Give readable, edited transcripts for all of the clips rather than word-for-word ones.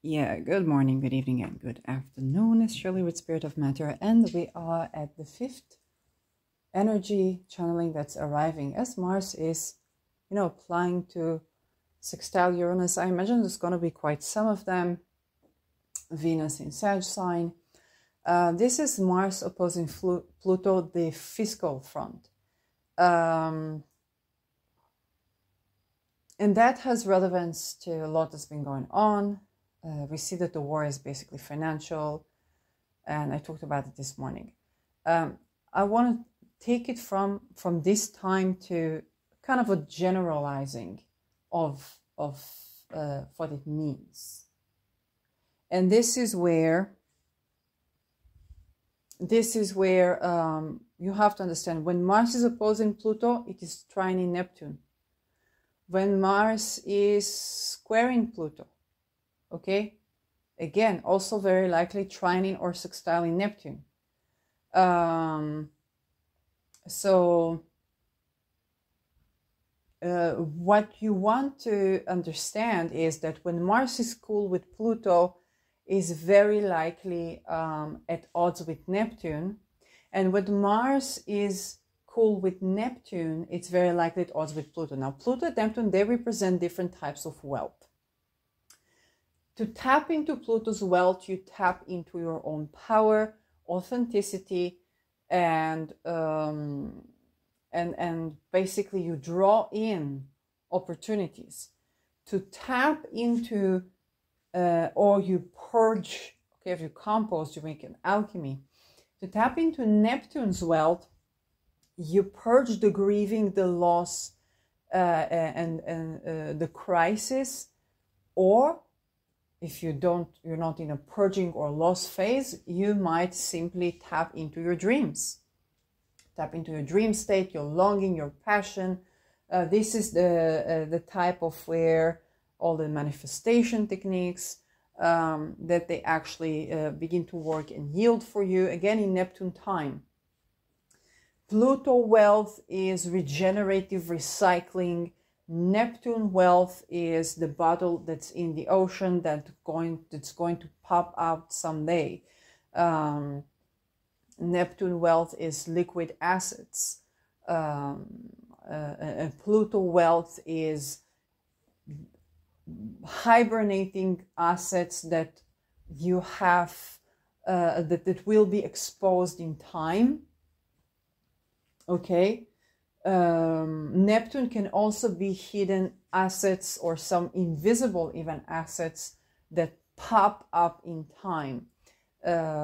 Yeah, good morning, good evening, and good afternoon. It's Shirley with Spirit of Matter, and we are at the fifth energy channeling that's arriving as Mars is, applying to sextile Uranus. I imagine there's going to be quite some of them. Venus in Sag sign. This is Mars opposing Pluto, the fiscal front. And that has relevance to a lot that's been going on. We see that the war is basically financial, and I talked about it this morning. I want to take it from this time to kind of a generalizing of what it means. And this is where you have to understand, when Mars is opposing Pluto, it is trining Neptune. When Mars is squaring Pluto, okay, again, also very likely trining or sextiling Neptune. What you want to understand is that when Mars is cool with Pluto, is very likely at odds with Neptune, and when Mars is cool with Neptune, it's very likely at odds with Pluto. Now, Pluto and Neptune, they represent different types of wealth. To tap into Pluto's wealth, you tap into your own power, authenticity, and basically you draw in opportunities. To tap into, or you purge, okay, if you compost, you make an alchemy. To tap into Neptune's wealth, you purge the grieving, the loss, and the crisis, or if you're not in a purging or loss phase, you might simply tap into your dreams. Tap into your dream state, your longing, your passion. This is the type of where all the manifestation techniques that they actually begin to work and yield for you, again in Neptune time. Pluto wealth is regenerative recycling. Neptune wealth is the bottle that's in the ocean that's going to pop out someday. Neptune wealth is liquid assets. And Pluto wealth is hibernating assets that you have that will be exposed in time. Okay. Neptune can also be hidden assets or some invisible even assets that pop up in time.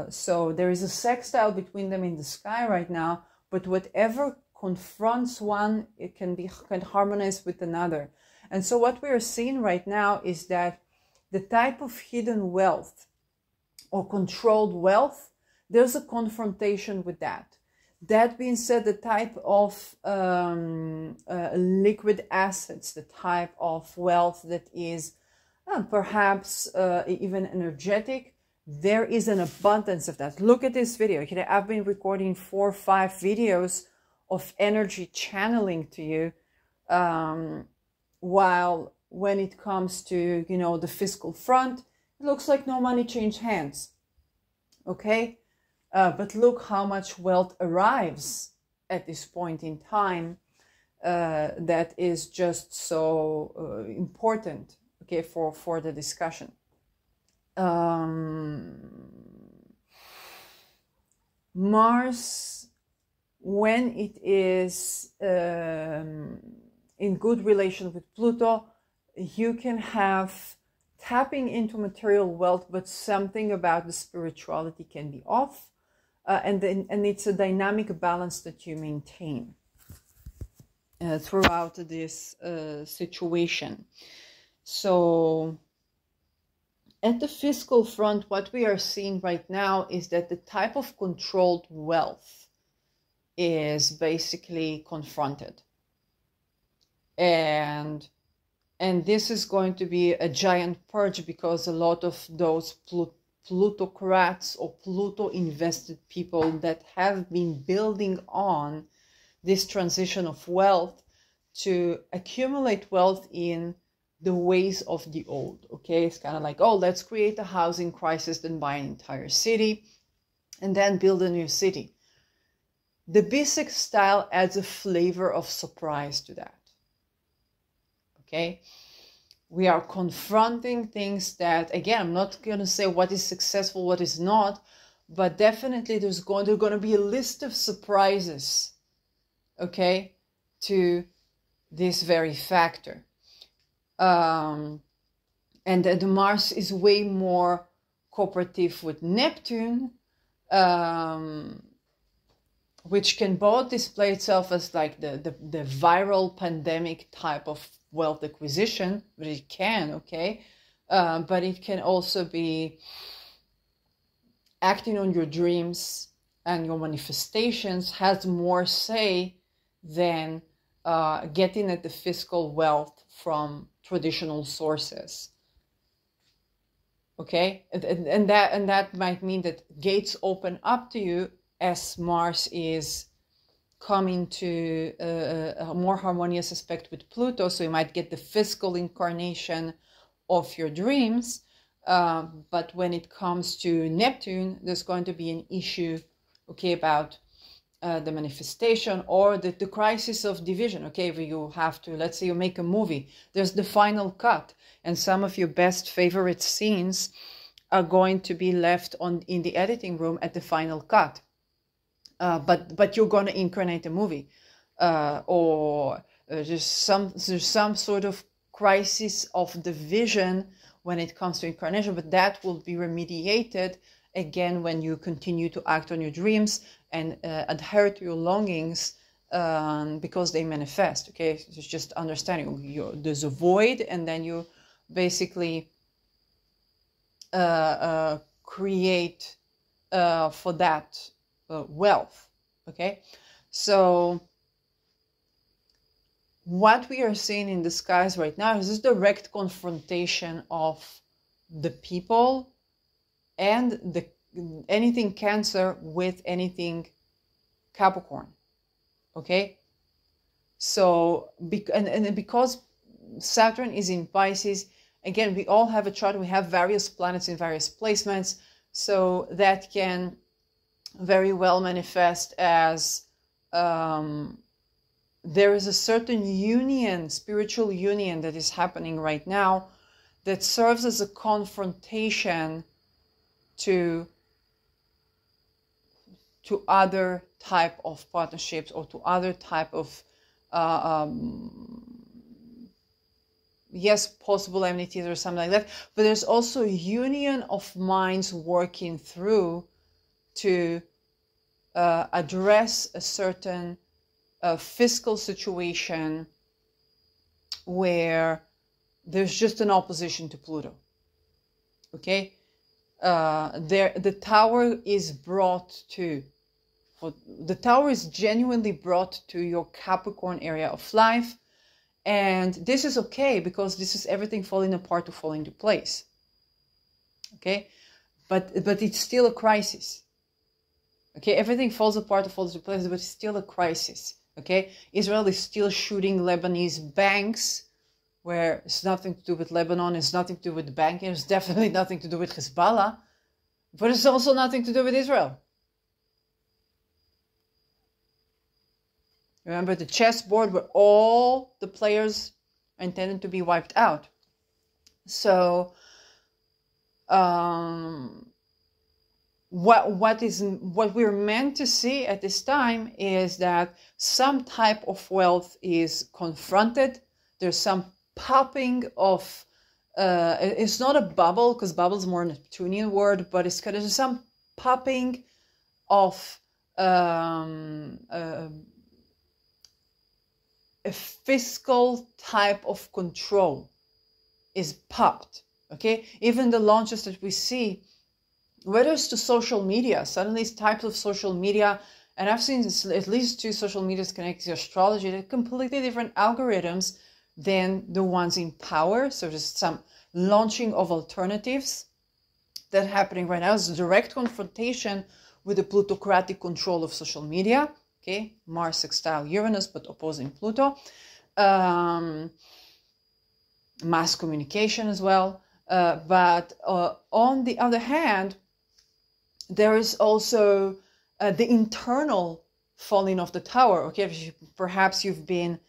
So there is a sextile between them in the sky right now, but whatever confronts one, it can harmonize with another. And so what we are seeing right now is that the type of hidden wealth or controlled wealth, there's a confrontation with that. That being said, the type of liquid assets, the type of wealth that is perhaps even energetic, there is an abundance of that. Look at this video. I've been recording 4 or 5 videos of energy channeling to you, while when it comes to, the fiscal front, it looks like no money changed hands. Okay? But look how much wealth arrives at this point in time. That is just so important, okay, for the discussion. Mars, when it is in good relation with Pluto, you can have tapping into material wealth, but something about the spirituality can be off. And it's a dynamic balance that you maintain throughout this situation. So at the fiscal front, what we are seeing right now is that the type of controlled wealth is basically confronted. And this is going to be a giant purge, because a lot of those plutocrats or Pluto invested people that have been building on this transition of wealth to accumulate wealth in the ways of the old. Okay, it's kind of like, oh, let's create a housing crisis, then buy an entire city, and then build a new city. The B6 style adds a flavor of surprise to that. Okay, we are confronting things that, again, I'm not going to say what is successful, what is not, but definitely there's going to be a list of surprises, okay, to this very factor. And the Mars is way more cooperative with Neptune, which can both display itself as like the viral pandemic type of wealth acquisition, but it can, okay, but it can also be acting on your dreams and your manifestations, has more say than getting at the fiscal wealth from traditional sources. Okay, and that might mean that gates open up to you as Mars is coming to a more harmonious aspect with Pluto, so you might get the fiscal incarnation of your dreams. But when it comes to Neptune, there's going to be an issue, okay, about the manifestation or the crisis of division. Okay, if you have to, let's say you make a movie, there's the final cut, and some of your best favorite scenes are going to be left in the editing room at the final cut. But you're going to incarnate a movie, or there's some sort of crisis of division when it comes to incarnation, but that will be remediated again when you continue to act on your dreams and adhere to your longings, because they manifest. Okay, so it's just understanding there's a void, and then you basically create for that wealth. Okay, so what we are seeing in the skies right now is this direct confrontation of the people and anything Cancer with anything Capricorn. Okay, so and because Saturn is in Pisces, again, we all have a chart, we have various planets in various placements, so that can very well manifest as there is a certain union, spiritual union, that is happening right now that serves as a confrontation to other type of partnerships or to other type of yes, possible enmities or something like that, but there's also a union of minds working through to address a certain fiscal situation where there's just an opposition to Pluto. Okay, the Tower is brought to, the Tower is genuinely brought to your Capricorn area of life, and this is okay because this is everything falling apart to fall into place. Okay, but it's still a crisis. Okay, everything falls apart to fall into place, but it's still a crisis. Okay, Israel is still shooting Lebanese banks, where it's nothing to do with Lebanon, it's nothing to do with banking, it's definitely nothing to do with Hezbollah, but it's also nothing to do with Israel. Remember the chessboard where all the players are intended to be wiped out. So, what we're meant to see at this time is that some type of wealth is confronted. There's some popping of, it's not a bubble, because bubble is more a Neptunian word, but it's kind of some popping of a fiscal type of control is popped. Okay, even the launches that we see, whether it's to social media, suddenly it's types of social media, and I've seen at least 2 social medias connected to astrology, they're completely different algorithms than the ones in power. So there's some launching of alternatives that are happening right now. It's a direct confrontation with the plutocratic control of social media. Okay, Mars sextile Uranus, but opposing Pluto. mass communication as well. But on the other hand, there is also the internal falling of the tower. Okay, perhaps you've been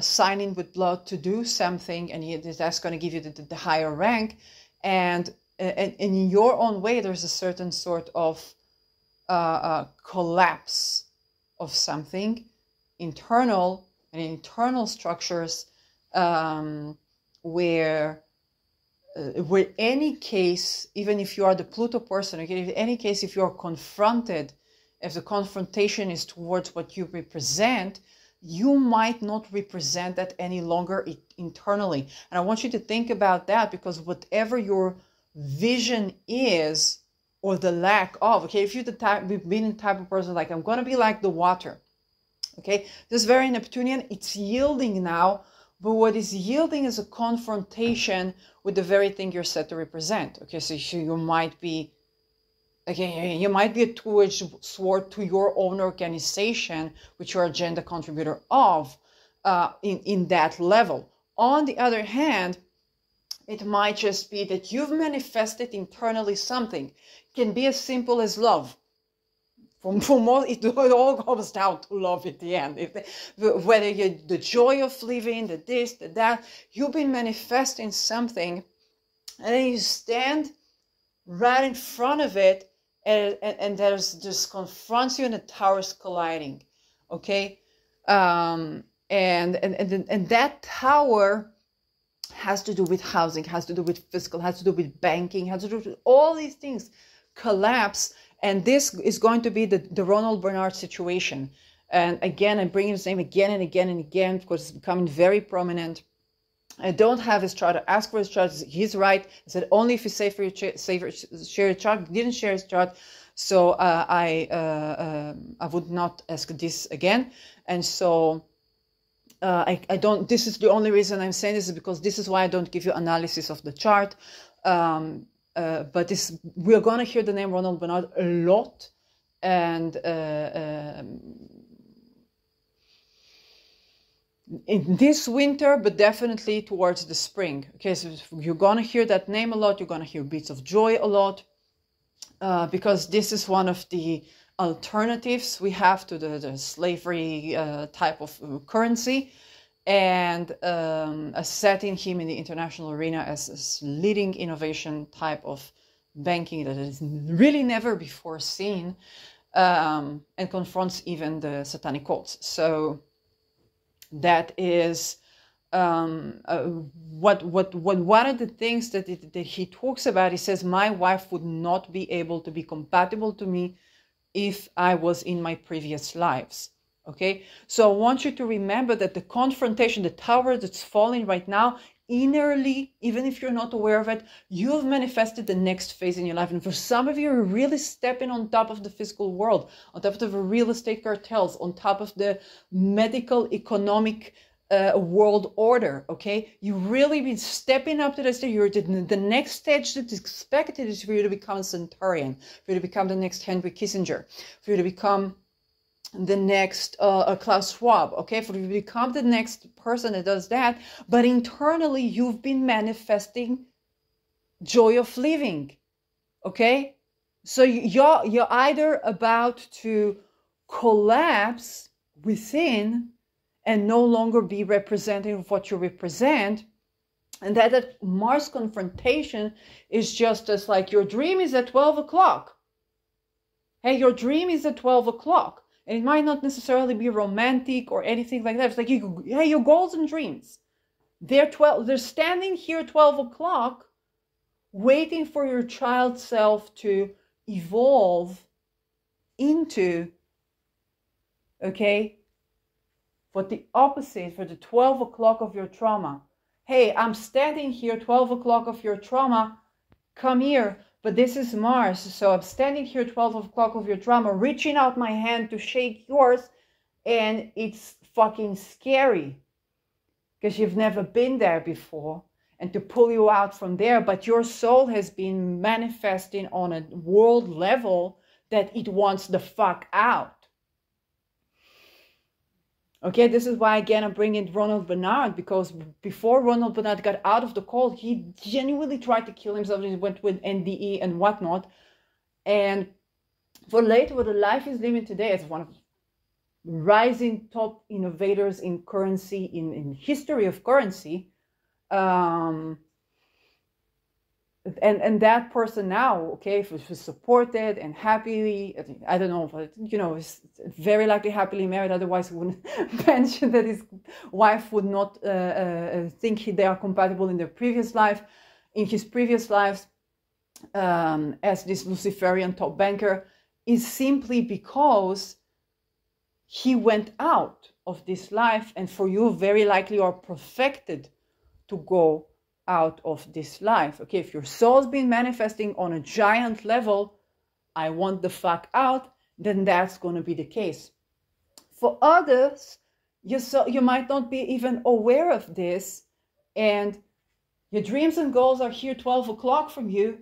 signing with blood to do something, and that's going to give you the higher rank, and in your own way, there's a certain sort of collapse of something internal and internal structures, where any case, even if you are the Pluto person, okay, in any case, if you are confronted, if the confrontation is towards what you represent, you might not represent that any longer internally. And I want you to think about that, because whatever your vision is, or the lack of, okay, if you've been the type of person like, I'm going to be like the water, okay, this is very Neptunian, it's yielding now, but what is yielding is a confrontation with the very thing you're set to represent. Okay, so you might be, okay, you might be a two-edged sword to your own organization, which you're agenda contributor of, in that level. On the other hand, it might just be that you've manifested internally something. It can be as simple as love. For most, it all comes down to love at the end. Whether you're the joy of living, the this, the that, you've been manifesting something, and then you stand right in front of it, and there's just confronts you, and the towers colliding. Okay, and that tower has to do with housing, has to do with fiscal, has to do with banking, has to do with all these things collapse. And this is going to be the Ronald Bernard situation. And again, I'm bringing his name again and again and again, because it's becoming very prominent. I don't have his chart. I asked for his chart. He's right. I said only if you share your chart. Didn't share his chart, so I would not ask this again. And so I don't. This is the only reason I'm saying this, is because this is why I don't give you analysis of the chart. But we're going to hear the name Ronald Bernard a lot, and in this winter, but definitely towards the spring. Okay, so you're going to hear that name a lot. You're going to hear Beats of Joy a lot, because this is one of the alternatives we have to the slavery type of currency. And setting him in the international arena as leading innovation type of banking that is really never before seen, and confronts even the satanic cults. So that is one of the things that he talks about. He says, my wife would not be able to be compatible to me if I was in my previous lives. Okay, so I want you to remember that the confrontation, the tower that's falling right now, innerly, even if you're not aware of it, you've manifested the next phase in your life. And for some of you, you're really stepping on top of the physical world, on top of the real estate cartels, on top of the medical, economic world order. Okay, you've really been stepping up to this. You're the next stage that's expected is for you to become a centurion, for you to become the next Henry Kissinger, for you to become the next Klaus Schwab, okay, for you to become the next person that does that. But internally, you've been manifesting joy of living, okay? So you're either about to collapse within and no longer be representative of what you represent, and that Mars confrontation is just as like your dream is at 12 o'clock. Hey, your dream is at 12 o'clock. And it might not necessarily be romantic or anything like that. It's like, hey, your goals and dreams. They're standing here at 12 o'clock, waiting for your child self to evolve into, okay, for the opposite, for the 12 o'clock of your trauma. Hey, I'm standing here, 12 o'clock of your trauma, come here. But this is Mars, so I'm standing here 12 o'clock of your drama, reaching out my hand to shake yours, and it's fucking scary because you've never been there before, and to pull you out from there, but your soul has been manifesting on a world level that it wants the fuck out. Okay, this is why again I'm bringing Ronald Bernard, because before Ronald Bernard got out of the cult, he genuinely tried to kill himself. He went with NDE and whatnot. And for later, what the life he's living today as one of rising top innovators in currency, in history of currency. And that person now, okay, if was supported and happily, I don't know, but you know, is very likely happily married. Otherwise, he wouldn't mention that his wife would not think they are compatible in their previous life, in his previous lives, as this Luciferian top banker, is simply because he went out of this life, and for you, very likely are perfected to go out of this life. Okay, if your soul's been manifesting on a giant level, I want the fuck out, then that's going to be the case. For others, you might not be even aware of this, and your dreams and goals are here 12 o'clock from you,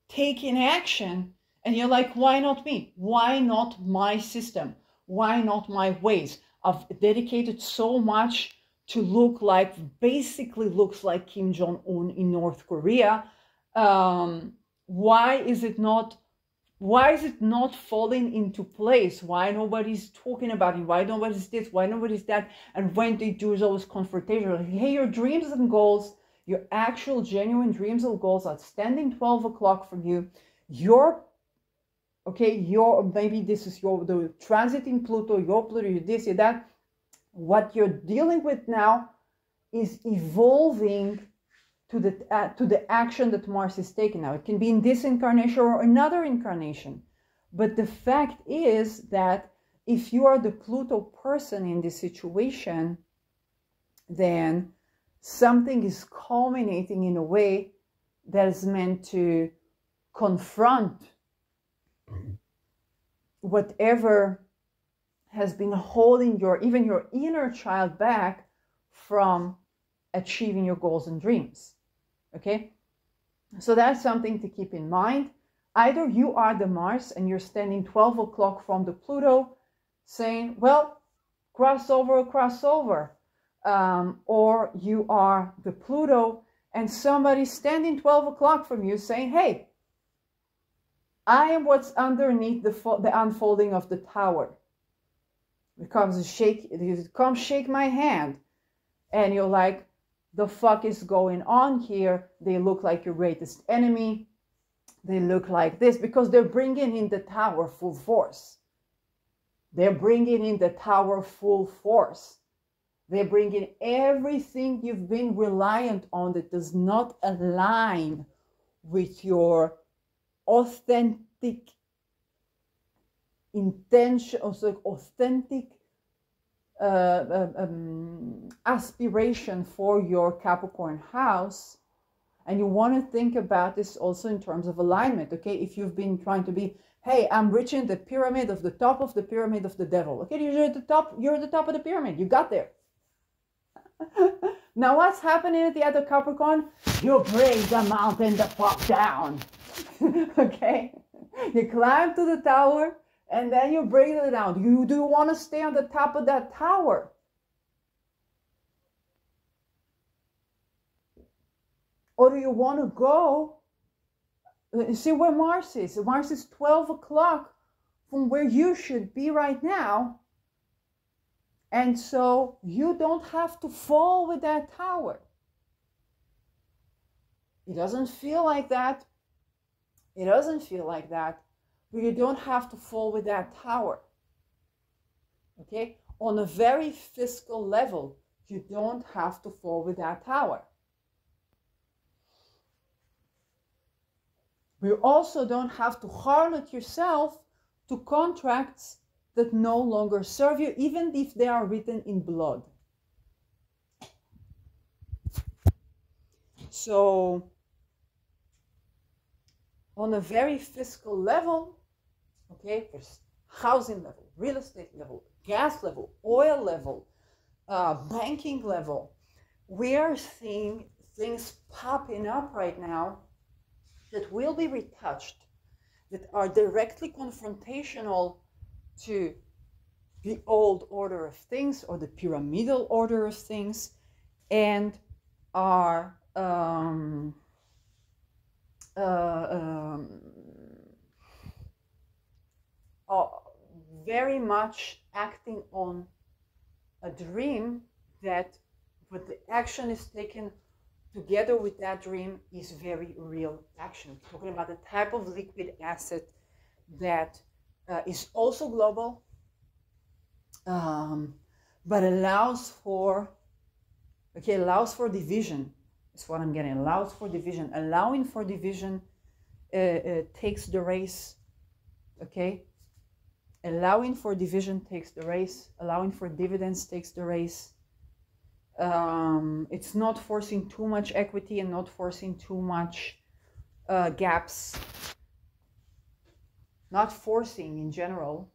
taking action, and you're like, why not me? Why not my system? Why not my ways? I've dedicated so much to look like, basically looks like Kim Jong-un in North Korea. Why is it not falling into place? Why nobody's talking about it? Why nobody's this? Why nobody's that? And when they do, is always confrontational. Like, hey, your dreams and goals, your actual genuine dreams and goals are standing 12 o'clock from you. Maybe this is the transit in Pluto, your Pluto, your this, your that. What you're dealing with now is evolving to the action that Mars is taking now. It can be in this incarnation or another incarnation. But the fact is that if you are the Pluto person in this situation, then something is culminating in a way that is meant to confront whatever has been holding even your inner child back from achieving your goals and dreams. Okay? So that's something to keep in mind. Either you are the Mars and you're standing 12 o'clock from the Pluto saying, well, cross over. Or you are the Pluto and somebody's standing 12 o'clock from you saying, hey, I am what's underneath the unfolding of the tower. You come shake my hand, and you're like, the fuck is going on here? They look like your greatest enemy. They look like this because they're bringing in the tower full force. They're bringing in the tower full force. They're bringing everything you've been reliant on that does not align with your authentic intention, also authentic aspiration for your Capricorn house. And you want to think about this also in terms of alignment. Okay, if you've been trying to be, hey, I'm reaching the pyramid of the top of the pyramid of the devil. Okay, you're at the top of the pyramid. You got there. Now what's happening at the other Capricorn? You bring the mountain the fuck down. Okay, you climb to the tower and then you bring it down. You do want to stay on the top of that tower, or do you want to go see where Mars is? Mars is 12 o'clock from where you should be right now. And so you don't have to fall with that tower. It doesn't feel like that. It doesn't feel like that. But you don't have to fall with that tower. Okay? On a very physical level, you don't have to fall with that tower. You also don't have to harlot yourself to contracts that no longer serve you, even if they are written in blood. So, on a very physical level, okay, there's housing level, real estate level, gas level, oil level, banking level, we are seeing things popping up right now that will be retouched, that are directly confrontational to the old order of things or the pyramidal order of things, and are very much acting on a dream that what the action is taken together with that dream is very real action. We're talking about a type of liquid asset that is also global, but allows for division. Is what I'm getting. Allows for division. Allowing for division takes the race. Okay. Allowing for division takes the race. Allowing for dividends takes the race. It's not forcing too much equity and not forcing too much gaps. Not forcing in general.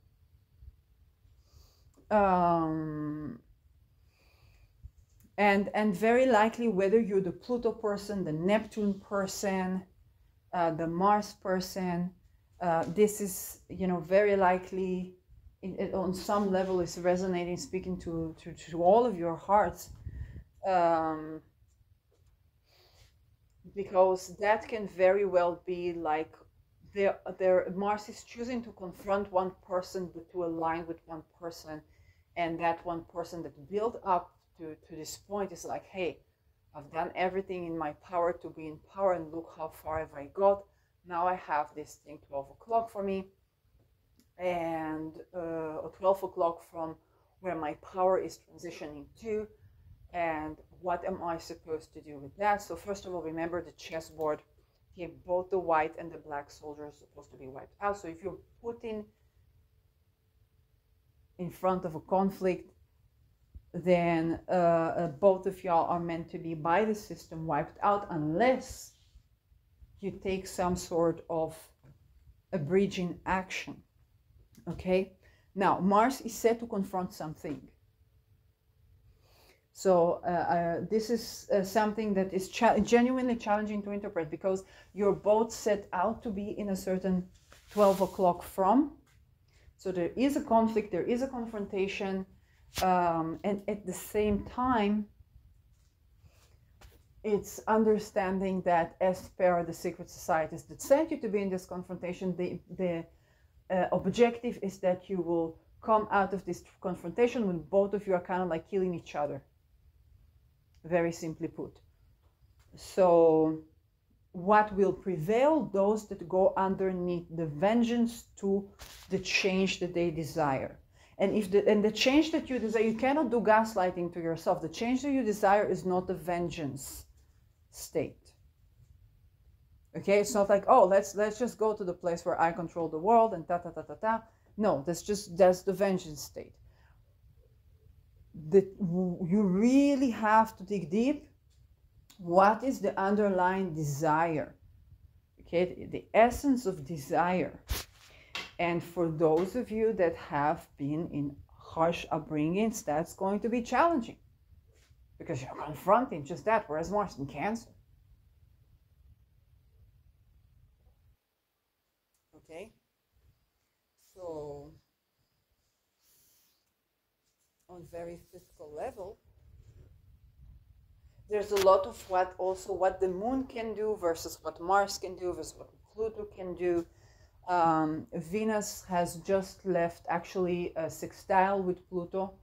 And very likely, whether you're the Pluto person, the Neptune person, the Mars person, this is, very likely on some level is resonating, speaking to all of your hearts, because that can very well be like Mars is choosing to confront one person, but to align with one person, and that one person that built up to this point is like, hey, I've done everything in my power to be in power, and look how far have I got. Now I have this thing 12 o'clock for me, and 12 o'clock from where my power is transitioning to, and what am I supposed to do with that? So first of all, remember the chessboard. Okay, both the white and the black soldier are supposed to be wiped out. So if you're putting in front of a conflict, then both of y'all are meant to be by the system wiped out, unless you take some sort of a bridging action. Okay, now Mars is set to confront something. So this is something that is genuinely challenging to interpret, because you're both set out to be in a certain 12 o'clock from. So there is a conflict, there is a confrontation, and at the same time, it's understanding that as per the secret societies that sent you to be in this confrontation, the objective is that you will come out of this confrontation when both of you are kind of like killing each other. Very simply put. So what will prevail? Those that go underneath the vengeance to the change that they desire. And if the change that you desire, you cannot do gaslighting to yourself. The change that you desire is not a vengeance state. Okay, it's not like, oh, let's just go to the place where I control the world and ta ta ta ta ta. No, that's the vengeance state. You really have to dig deep. What is the underlying desire? Okay, the essence of desire. And for those of you that have been in harsh upbringings, that's going to be challenging, because you're confronting just that, whereas Mars in Cancer. Okay, so on very physical level, there's a lot of what the moon can do versus what Mars can do versus what Pluto can do. Venus has just left actually a sextile with Pluto.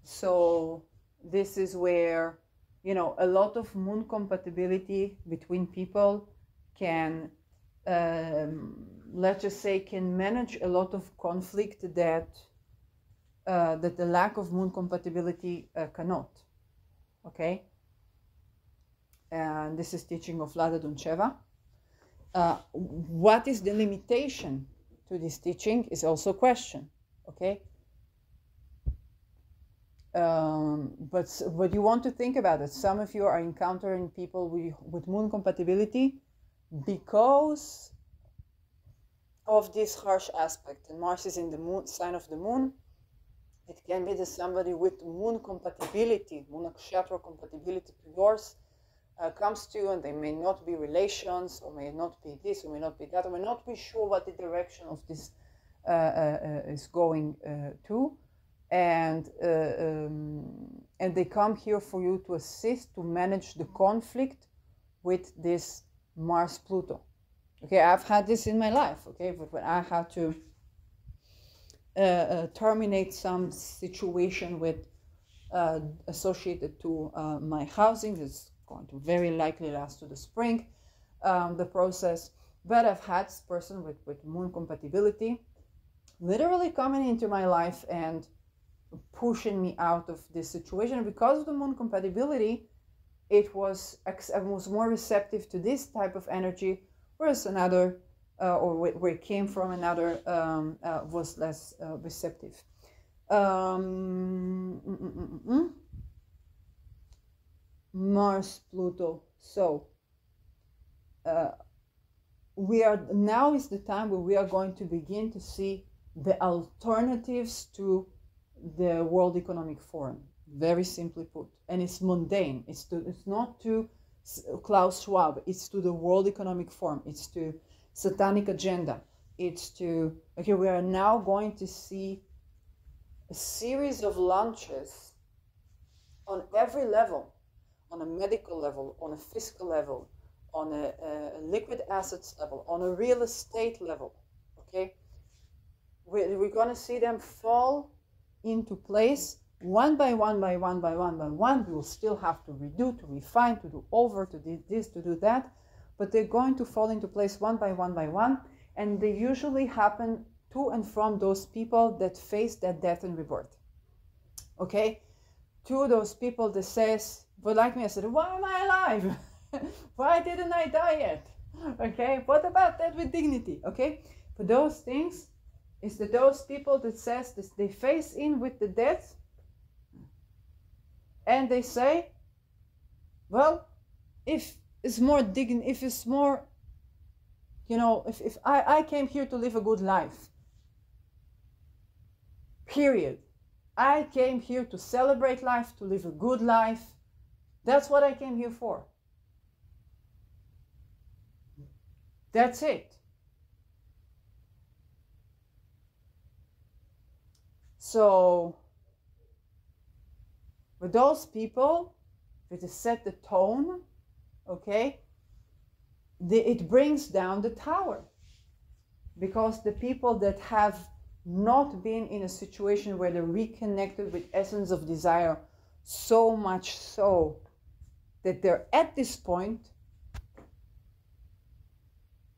So this is where, a lot of moon compatibility between people can, let's just say, can manage a lot of conflict that the lack of moon compatibility cannot. Okay? And this is teaching of Vlada Duncheva. What is the limitation to this teaching is also a question. Okay? But you want to think about it. Some of you are encountering people with moon compatibility because of this harsh aspect. And Mars is in the moon, sign of the moon. It can be that somebody with moon compatibility, moon nakshatra compatibility to yours, comes to you, and they may not be relations, or may not be this, or may not be that, or may not be sure what the direction of this is going to, and they come here for you to assist to manage the conflict with this Mars Pluto. Okay, I've had this in my life. Okay, but when I had to terminate some situation with associated to my housing, it's going to very likely last to the spring, the process. But I've had this person with moon compatibility literally coming into my life and pushing me out of this situation. Because of the moon compatibility, I was more receptive to this type of energy, whereas another, or where it came from, another was less receptive. Mars, Pluto. So now is the time where we are going to begin to see the alternatives to the World Economic Forum. Very simply put, and it's mundane. It's not to Klaus Schwab. It's to the World Economic Forum. It's to Satanic Agenda. It's to, okay, we are now going to see a series of launches on every level, on a medical level, on a fiscal level, on a liquid assets level, on a real estate level. Okay, we're going to see them fall into place one by one by one by one by one. We will still have to redo, to refine, to do over, to do this, to do that, but they're going to fall into place one by one by one, and they usually happen to and from those people that face that death and rebirth. Okay, to those people that says, but like me, I said, why am I alive? Why didn't I die yet? Okay, what about that with dignity? Okay, for those things, it's those people that says this, they face in with the death, and they say, well, if it's more if it's more, you know, if I came here to live a good life, period. I came here to celebrate life, to live a good life. That's what I came here for. That's it. So, with those people, if it set the tone, okay, it brings down the tower. Because the people that have not been in a situation where they're reconnected with essence of desire, so much so that they're at this point,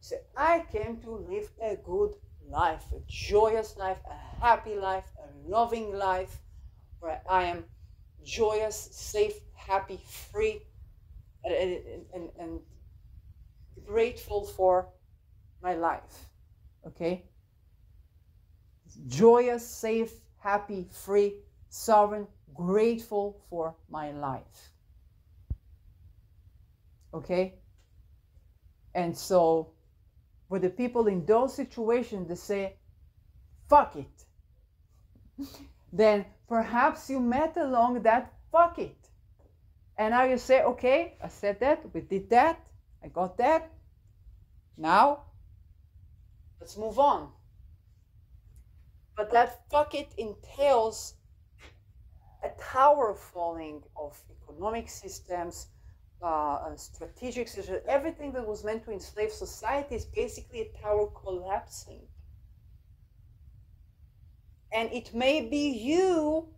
say, I came to live a good life, a joyous life, a happy life, a loving life, where I am joyous, safe, happy, free, and grateful for my life. Okay? Joyous, safe, happy, free, sovereign, grateful for my life. Okay? And so, with the people in those situations that say, fuck it, then perhaps you met along that fuck it. And now you say, okay, I said that, we did that, I got that. Now, let's move on. But that fuck it entails a tower falling of economic systems, strategic systems. Everything that was meant to enslave society is basically a tower collapsing. And it may be you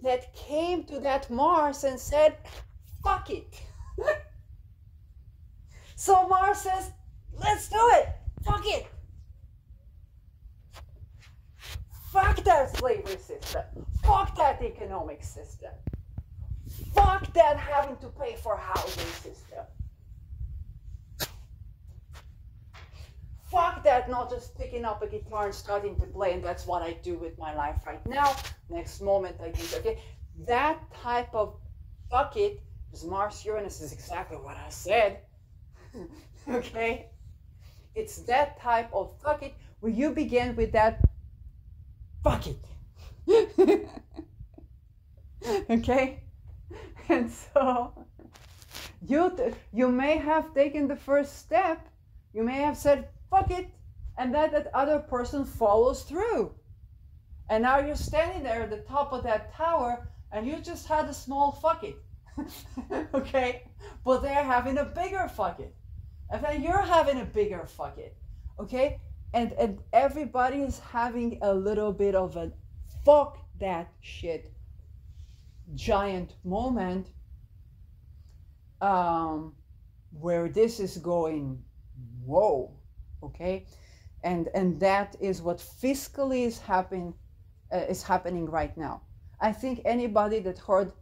that came to that Mars and said, fuck it. So Mars says, let's do it. Fuck it. Fuck that slavery system. Fuck that economic system. Fuck that having to pay for housing system. Fuck that not just picking up a guitar and starting to play, and that's what I do with my life right now. Next moment I do that. Okay? That type of fuck it, because Mars Uranus is exactly what I said. Okay? It's that type of fuck it where you begin with that fuck it. Okay? And so you may have taken the first step. You may have said, fuck it, and that other person follows through. And now you're standing there at the top of that tower and you just had a small fuck it. Okay? But they're having a bigger fuck it. And then you're having a bigger fuck it. Okay? And everybody is having a little bit of a fuck that shit giant moment, where this is going, whoa, okay? And that is what fiscally is happening right now. I think anybody that heard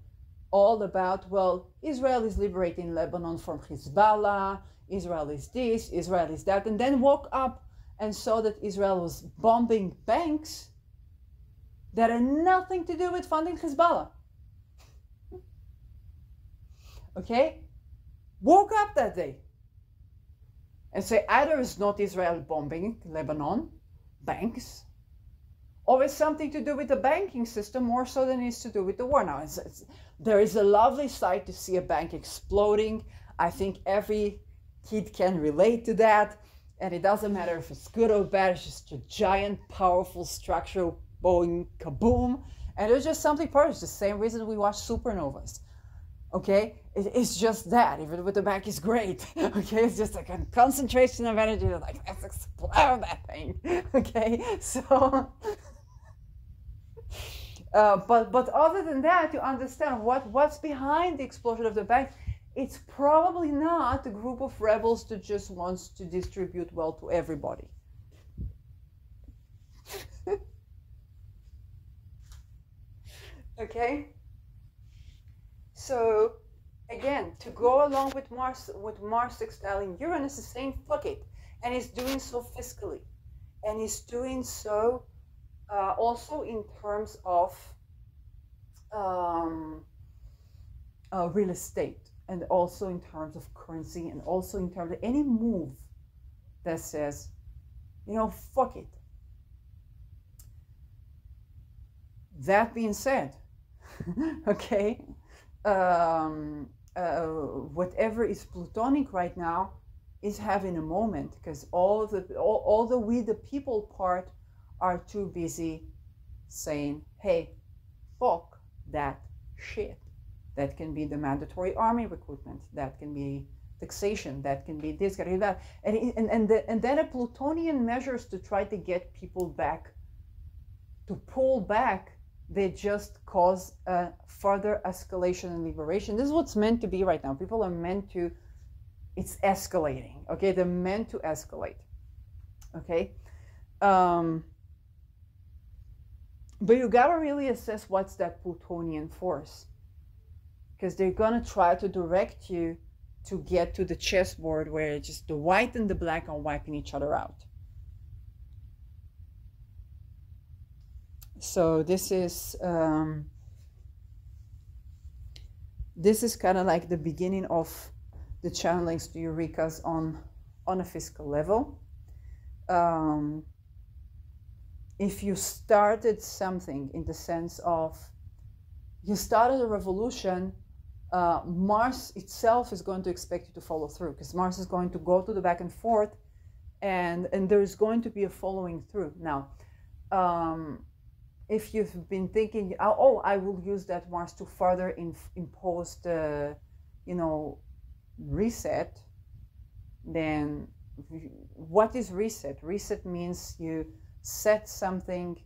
all about, well, Israel is liberating Lebanon from Hezbollah, Israel is this, Israel is that, and then woke up and saw that Israel was bombing banks that had nothing to do with funding Hezbollah. Okay? Woke up that day and say either it's not Israel bombing Lebanon, banks, or it's something to do with the banking system more so than it's to do with the war. Now, there is a lovely sight to see a bank exploding. I think every kid can relate to that. And it doesn't matter if it's good or bad, it's just a giant, powerful structure going kaboom. And it's just something part. It's the same reason we watch supernovas. Okay? It's just that. Even with the bank is great. Okay? It's just like a concentration of energy. Like, let's explode that thing. Okay? So, but other than that, to understand what's behind the explosion of the bank, it's probably not a group of rebels that just wants to distribute wealth to everybody. Okay? So, again, to go along with Mars sextiling Uranus is saying, fuck it. And he's doing so fiscally. And he's doing so also in terms of real estate, and also in terms of currency, and also in terms of any move that says, you know, fuck it. That being said, okay, whatever is plutonic right now is having a moment, because all the we the people part are too busy saying, hey, fuck that shit. That can be the mandatory army recruitment, that can be taxation, that can be this, that can be that, and then a Plutonian measures to try to get people back, to pull back. They just cause a further escalation and liberation. This is what's meant to be right now. People are meant to, it's escalating, okay? They're meant to escalate, okay? But you gotta really assess what's that Plutonian force, because they're gonna try to direct you to get to the chessboard where just the white and the black are wiping each other out. So this is kind of like the beginning of the channelings to Eurekas on a physical level. If you started something in the sense of you started a revolution, Mars itself is going to expect you to follow through, because Mars is going to go to the back and forth, and there's going to be a following through. Now, if you've been thinking, oh, I will use that Mars to further impose the, reset, then what is reset? Reset means you set something,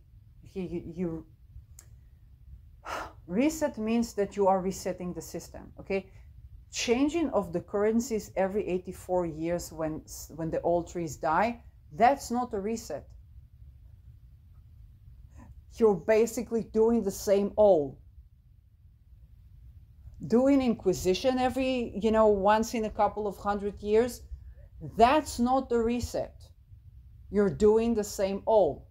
reset means that you are resetting the system, okay? Changing of the currencies every 84 years when the old trees die, that's not a reset. You're basically doing the same old. Doing Inquisition every, once in a couple of 100 years, that's not the reset. You're doing the same old.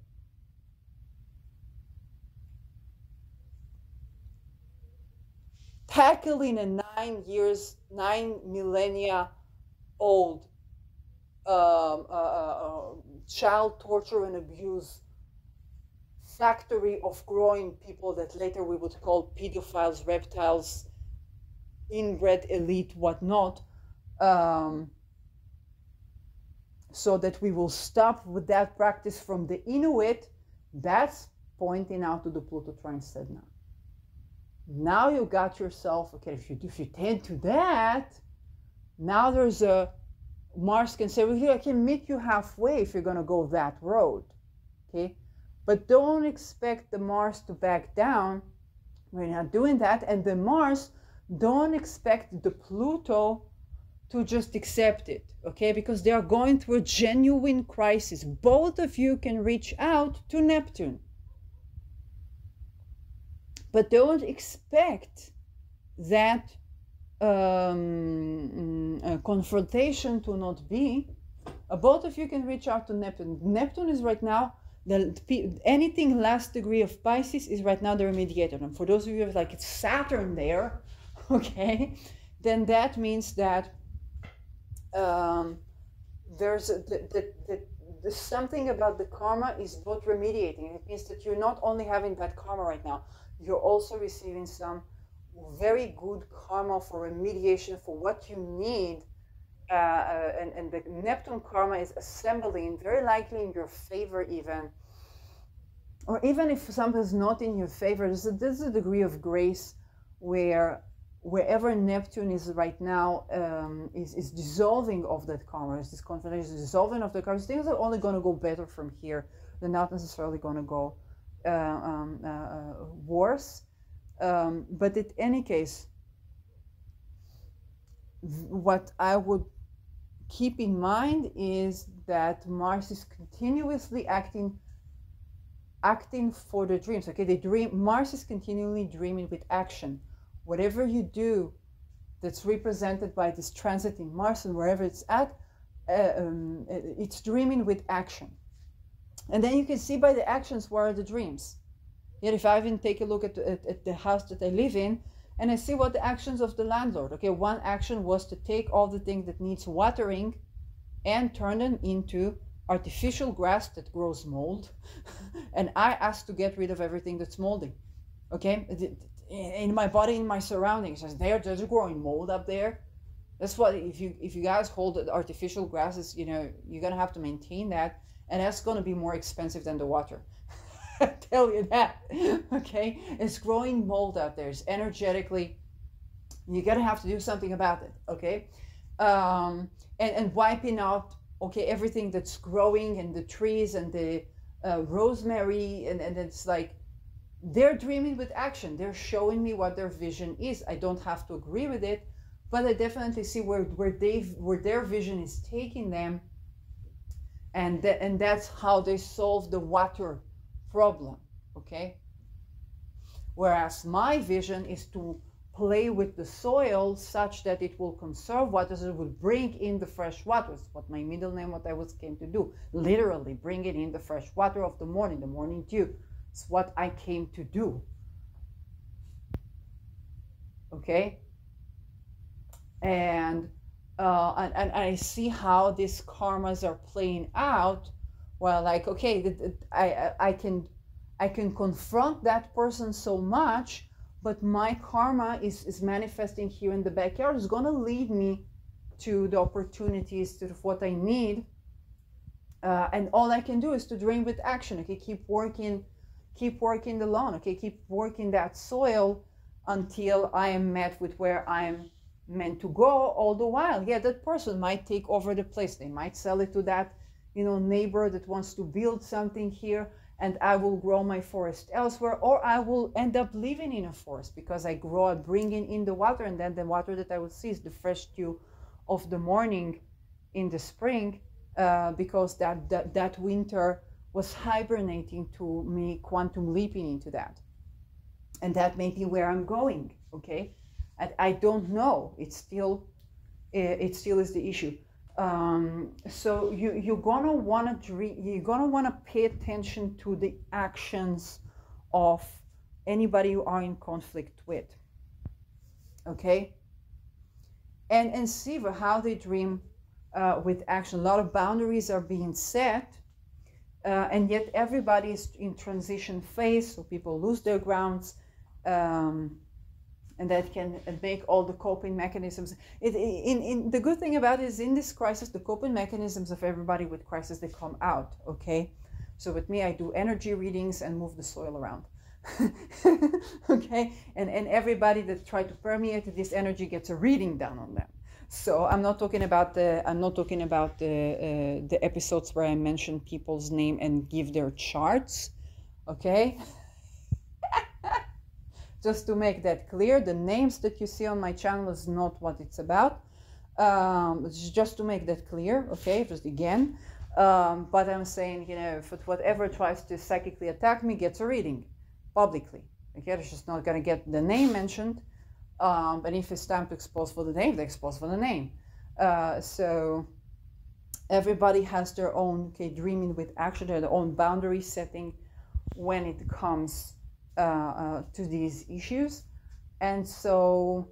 Tackling a 9 millennia old child torture and abuse factory of growing people that later we would call pedophiles, reptiles, inbred elite, whatnot. so that we will stop with that practice from the Inuit. That's pointing out to the Pluto trine Sedna. Now you got yourself, okay, if you tend to that, now there's a, Mars can say, well, here I can meet you halfway if you're going to go that road, okay? But don't expect the Mars to back down. We're not doing that. And the Mars, don't expect the Pluto to just accept it, okay? Because they are going through a genuine crisis. Both of you can reach out to Neptune. But don't expect that confrontation to not be. Both of you can reach out to Neptune. Neptune is right now, anything last degree of Pisces is right now the remediator. And for those of you who have like it's Saturn there, okay, then that means that there's something about the karma is both remediating. It means that you're not only having bad karma right now, you're also receiving some very good karma for remediation for what you need. And the Neptune karma is assembling very likely in your favor even. Or even if something is not in your favor, there's a degree of grace where wherever Neptune is right now is dissolving of that karma, is this confrontation, is dissolving of the karma. Things are only going to go better from here. They're not necessarily going to go worse. But in any case, what I would keep in mind is that Mars is continuously acting for the dreams. Okay, Mars is continually dreaming with action. Whatever you do that's represented by this transit in Mars and wherever it's at, it's dreaming with action. And then you can see by the actions where are the dreams. Yet if I even take a look at the house that I live in, and I see what the actions of the landlord. Okay, one action was to take all the things that needs watering and turn them into artificial grass that grows mold. And I asked to get rid of everything that's molding. Okay, in my body, in my surroundings, there's growing mold up there. That's what, if you guys hold the artificial grasses, you're gonna have to maintain that, and that's gonna be more expensive than the water. I tell you that. Okay, it's growing mold out there. It's energetically, you're gonna have to do something about it. Okay, and wiping out, okay, everything that's growing and the trees and the rosemary, and it's like they're dreaming with action. They're showing me what their vision is. I don't have to agree with it, but I definitely see where their vision is taking them, and that's how they solve the water problem. Okay, whereas my vision is to play with the soil such that it will conserve water, so it will bring in the fresh water. It's what my middle name, what I came to do, literally bring it in the fresh water of the morning dew. It's what I came to do. Okay, and I see how these karmas are playing out. Well, like, okay, I can confront that person so much, but my karma is manifesting here in the backyard. It's going to lead me to the opportunities, to what I need, and all I can do is to dream with action. Okay, keep working the lawn. Okay, keep working that soil until I am met with where I'm meant to go. All the while, yeah, that person might take over the place. They might sell it to that neighbor that wants to build something here, and I will grow my forest elsewhere, or I will end up living in a forest because I bring in the water, and then the water that I will see is the fresh dew of the morning in the spring, because that winter was hibernating to me, quantum leaping into that, and that may be where I'm going. Okay, and I don't know. It still is the issue. So you're gonna want to pay attention to the actions of anybody you are in conflict with. Okay, and see how they dream with action. A lot of boundaries are being set, and yet everybody is in transition phase, so people lose their grounds. and that can make all the coping mechanisms. The good thing about it is in this crisis, the coping mechanisms of everybody with crisis, they come out, okay? So with me, I do energy readings and move the soil around. Okay, and everybody that tried to permeate this energy gets a reading done on them. So I'm not talking about the episodes where I mention people's name and give their charts, okay? Just to make that clear, the names that you see on my channel is not what it's about. It's just to make that clear, okay? Just again, but I'm saying, you know, if whatever tries to psychically attack me gets a reading publicly. Okay, it's just not going to get the name mentioned. But if it's time to expose for the name, they expose for the name. So everybody has their own, okay, dreaming with action, their own boundary setting when it comes to these issues. And so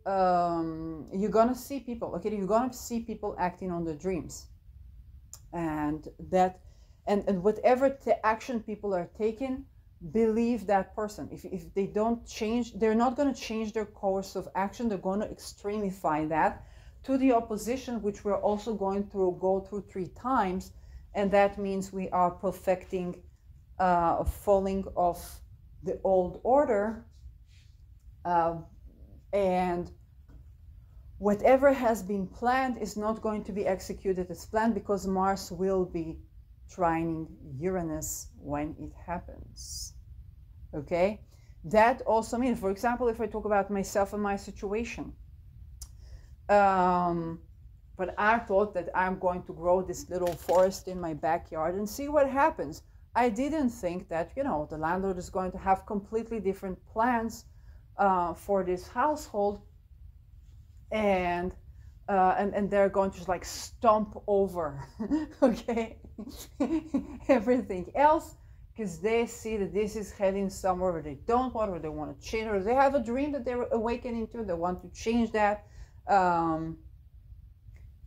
you're going to see people, okay, you're going to see people acting on their dreams. And that, and whatever the action people are taking, believe that person. If they don't change, they're not going to change their course of action. They're going to extremify that to the opposition, which we're also going to go through 3 times. And that means we are perfecting falling off the old order. And whatever has been planned is not going to be executed as planned, because Mars will be trining Uranus when it happens. Okay, that also means, for example, if I talk about myself and my situation, but I thought that I'm going to grow this little forest in my backyard and see what happens. I didn't think that, you know, the landlord is going to have completely different plans for this household, and they're going to just like stomp over, okay, everything else, because they see that this is heading somewhere where they don't want, or they want to change, or they have a dream that they're awakening to, they want to change that,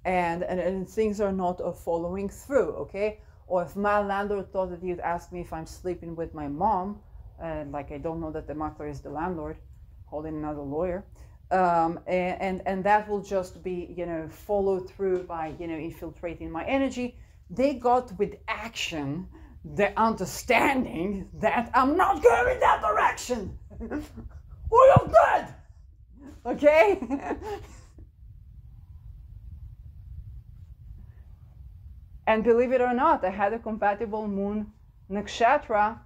and things are not following through, okay? Or if my landlord thought that he'd ask me if I'm sleeping with my mom, like I don't know that the makler is the landlord, holding another lawyer, and that will just be, you know, followed through by, you know, infiltrating my energy. They got with action the understanding that I'm not going in that direction, or you're dead, okay? And believe it or not, I had a compatible moon nakshatra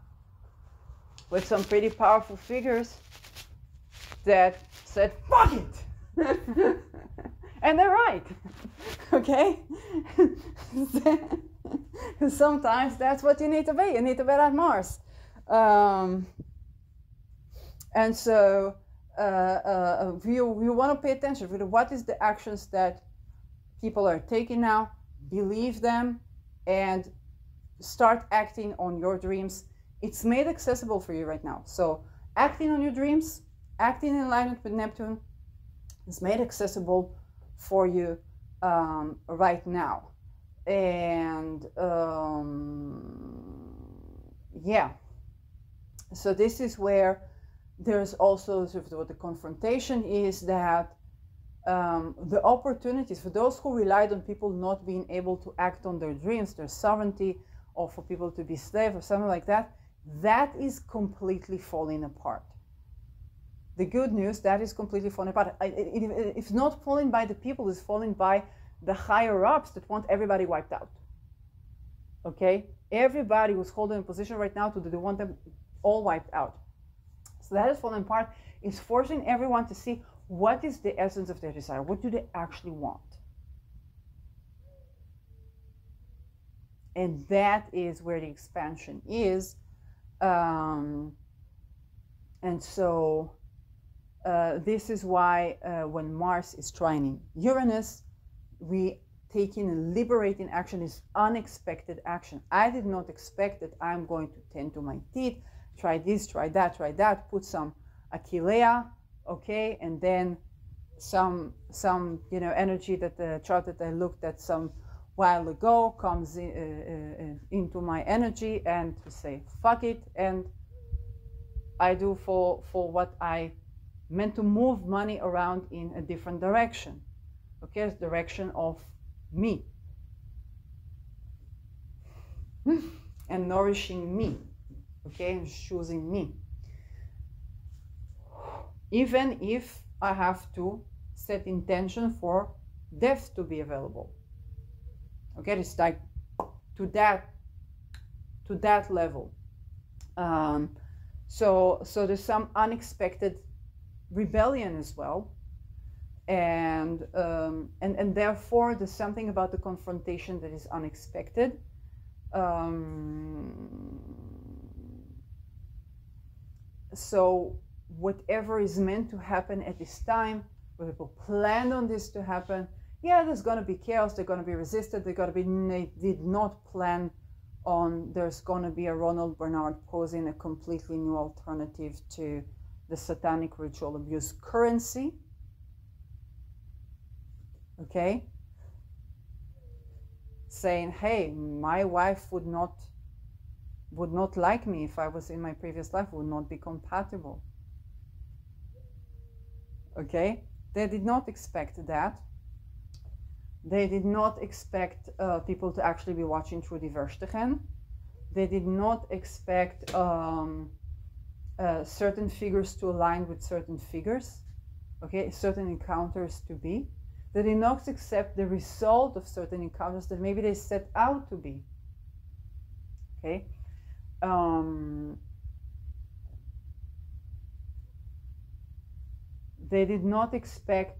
with some pretty powerful figures that said, fuck it. And they're right, okay? Sometimes that's what you need to be. You need to be at Mars. And so you want to pay attention to what is the actions that people are taking now. Believe them and start acting on your dreams. It's made accessible for you right now. So acting on your dreams, acting in alignment with Neptune is made accessible for you right now. And yeah, so this is where there's also sort of what the confrontation is, that the opportunities for those who relied on people not being able to act on their dreams, their sovereignty, or for people to be slaves or something like that, that is completely falling apart. The good news, that is completely falling apart. It's not falling by the people, it's falling by the higher ups that want everybody wiped out. Okay? Everybody who's holding a position right now, they want them all wiped out. So that is falling apart. It's forcing everyone to see what is the essence of their desire. What do they actually want? And that is where the expansion is. And so this is why when Mars is trining Uranus, we taking and liberating action is unexpected action. I did not expect that I'm going to tend to my teeth, try this, try that, put some Achillea, okay, and then some you know, energy that the chart that I looked at some while ago comes into my energy, and to say fuck it, and I do for what I meant to move money around in a different direction. Okay, the direction of me and nourishing me. Okay, and choosing me. Even if I have to set intention for death to be available. Okay, it's like to that level. So there's some unexpected rebellion as well, and therefore there's something about the confrontation that is unexpected. So whatever is meant to happen at this time, where people planned on this to happen, yeah, there's going to be chaos, they're going to be resisted, they did not plan on there's going to be a Ronald Bernard posing a completely new alternative to the satanic ritual abuse currency. Okay, saying, hey, my wife would not like me if I was in my previous life, would not be compatible. Okay, they did not expect that. They did not expect people to actually be watching through die Verstehen. They did not expect certain figures to align with certain figures, okay, certain encounters to be. They did not accept the result of certain encounters that maybe they set out to be, okay. They did not expect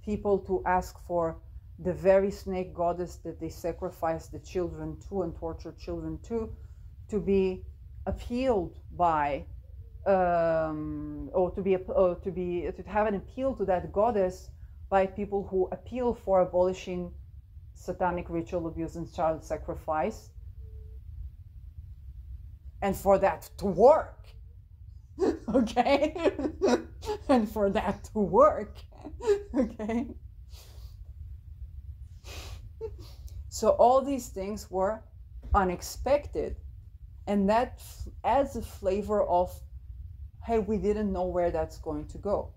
people to ask for the very snake goddess that they sacrificed the children to and tortured children to be appealed by, or to have an appeal to that goddess by people who appeal for abolishing satanic ritual abuse and child sacrifice, and for that to work. Okay, and for that to work, okay. So all these things were unexpected, and that adds a flavor of, hey, we didn't know where that's going to go.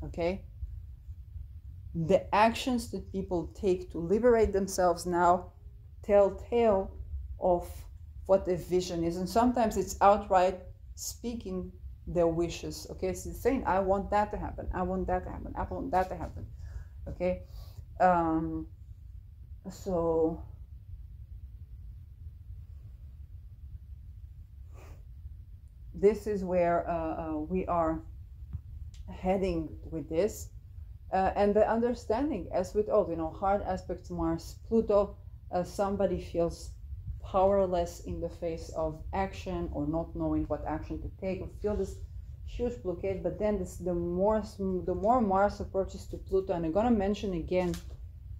Okay, the actions that people take to liberate themselves now tell tale of what the vision is, and sometimes it's outright speaking their wishes. Okay, so it's saying, I want that to happen, I want that to happen, I want that to happen. Okay, so this is where we are heading with this, and the understanding, as with all, hard aspects, Mars, Pluto, somebody feels powerless in the face of action, or not knowing what action to take, or feel this huge blockade. But then the more Mars approaches to Pluto, and I'm going to mention again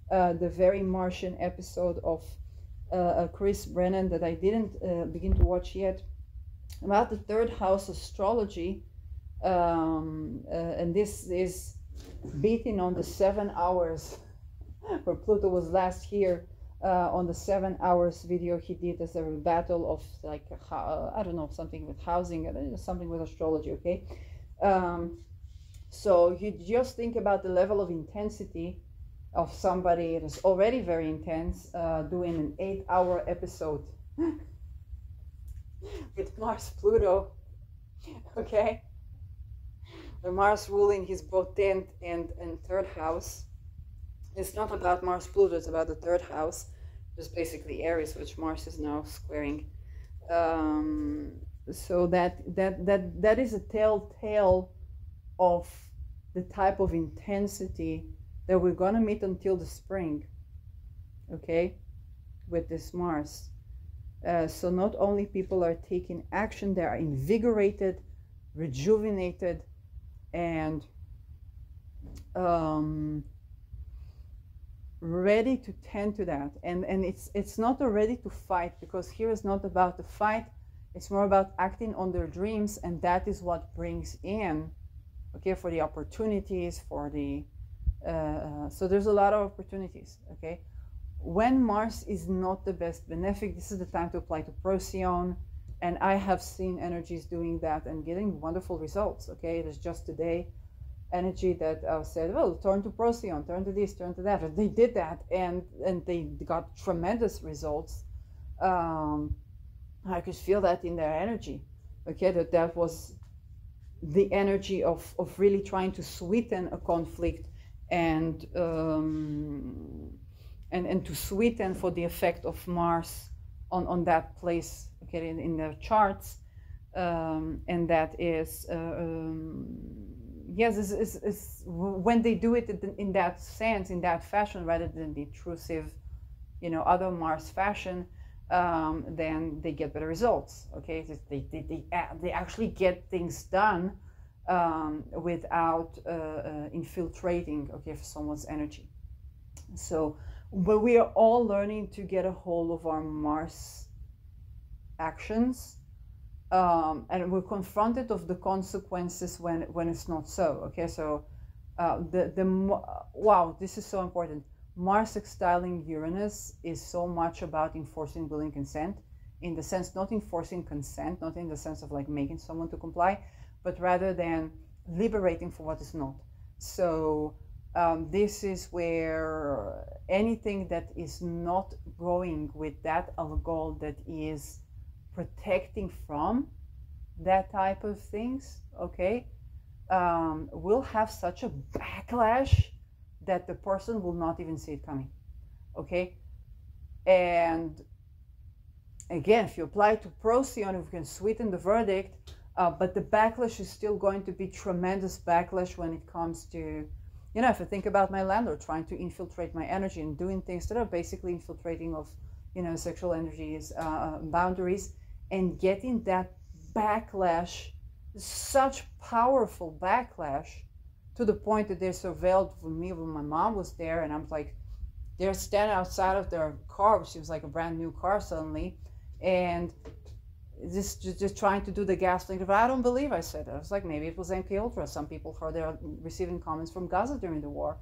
the very Martian episode of Chris Brennan that I didn't begin to watch yet, about the third house astrology, and this is beating on the 7 hours where Pluto was last here. On the 7 hours video he did as a rebuttal of, like, I don't know, something with housing, something with astrology. Okay, so you just think about the level of intensity of somebody that is already very intense, doing an 8-hour episode with Mars Pluto. Okay, the Mars ruling his both 10th and 3rd house. It's not about Mars Pluto, it's about the 3rd house, just basically Aries, which Mars is now squaring. So that is a telltale of the type of intensity that we're gonna meet until the spring, okay, with this Mars. So not only people are taking action, they are invigorated, rejuvenated, and ready to tend to that, and it's not ready to fight, because here is not about the fight, it's more about acting on their dreams, and that is what brings in, okay, for the opportunities, for the so there's a lot of opportunities. Okay, when Mars is not the best benefic, this is the time to apply to Procyon, And I have seen energies doing that and getting wonderful results. Okay, it is just today energy that said, well, turn to Procyon, turn to this, turn to that. And they did that, and they got tremendous results. I could feel that in their energy. Okay, that was the energy of really trying to sweeten a conflict, and to sweeten for the effect of Mars on that place, okay, in their charts. And that is yes, is when they do it in that sense, in that fashion, rather than the intrusive, other Mars fashion, then they get better results. Okay, they actually get things done without infiltrating, okay, for someone's energy. So, but we are all learning to get a hold of our Mars actions, and we're confronted of the consequences when it's not so. Okay, so wow, this is so important. Mars sextiling Uranus is so much about enforcing will and consent, in the sense, not enforcing consent, not in the sense of like making someone to comply, but rather than liberating for what is not. So this is where anything that is not going with that goal, that is protecting from that type of things, okay, will have such a backlash that the person will not even see it coming. Okay, and again, if you apply to Procyon, we can sweeten the verdict, but the backlash is still going to be tremendous backlash when it comes to, if I think about my landlord trying to infiltrate my energy and doing things that are basically infiltrating of, sexual energies, boundaries, and getting that backlash, such powerful backlash, to the point that they surveilled for me when my mom was there, and I'm like, they're standing outside of their car, which was like a brand new car suddenly, and just trying to do the gaslighting. But I don't believe I said it. I was like, maybe it was MK Ultra. Some people heard they're receiving comments from Gaza during the war,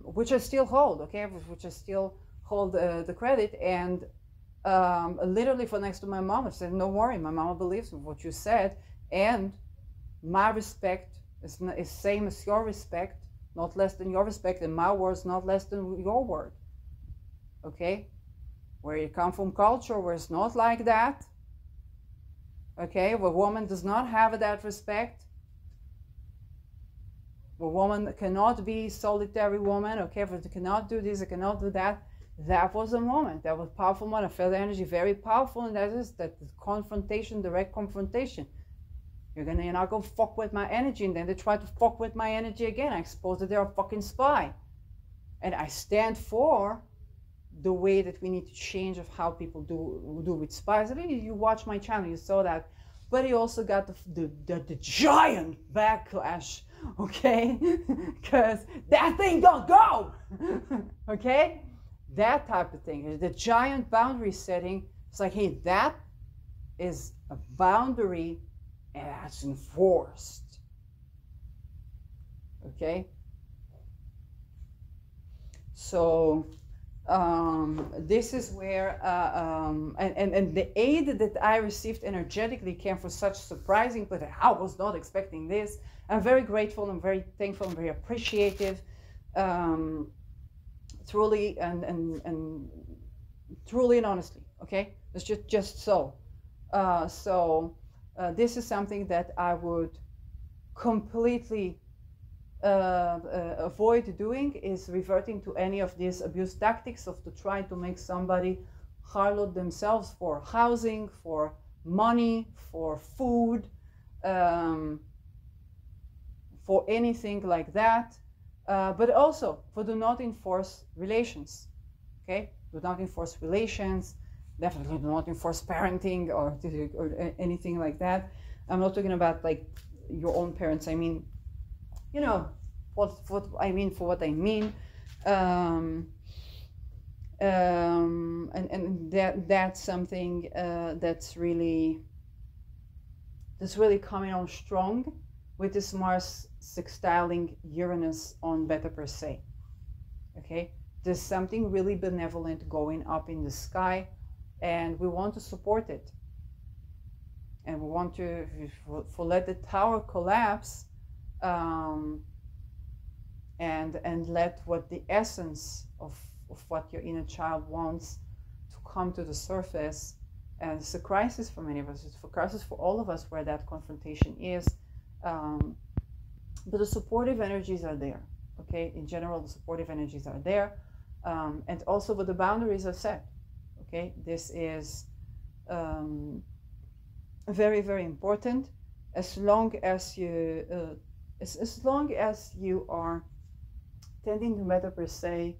which I still hold, okay, which I still hold the credit. And literally for next to my mom, I said, no worry, my mama believes in what you said, and my respect is same as your respect, not less than your respect, and my word's not less than your word. Okay, where you come from culture where it's not like that, okay, where woman does not have that respect, where woman cannot be solitary woman, okay, but cannot do this, I cannot do that. That was a moment, that was a powerful moment. I felt the energy very powerful, and that is that confrontation, direct confrontation. You're not gonna fuck with my energy, and then they try to fuck with my energy again. I expose that they're a fucking spy, and I stand for the way that we need to change of how people do with spies. I mean, you watch my channel, you saw that, but he also got the giant backlash, okay, because that thing don't go, okay, that type of thing. The giant boundary setting. It's like, hey, that is a boundary, and that's enforced, okay. So this is where and the aid that I received energetically came for such surprising, but I was not expecting this. I'm very grateful, I'm very thankful, I'm very appreciative, truly and truly and honestly, okay. It's just so this is something that I would completely avoid doing, is reverting to any of these abuse tactics of to try to make somebody harlot themselves for housing, for money, for food, for anything like that, but also for do not enforce relations, okay. Do not enforce relations. Definitely do not enforce parenting or anything like that. I'm not talking about like your own parents. I mean, what I mean, for what I mean, and that's something that's really coming on strong with this Mars sextiling Uranus on Beta Persei. Okay, there's something really benevolent going up in the sky, and we want to support it. and we want to for let the tower collapse, and let what the essence of what your inner child wants to come to the surface. And it's a crisis for many of us. It's a crisis for all of us where that confrontation is. But the supportive energies are there. Okay, in general, the supportive energies are there, and also, but the boundaries are set. Okay, this is very, very important. As long as you, as long as you are tending to matter per se,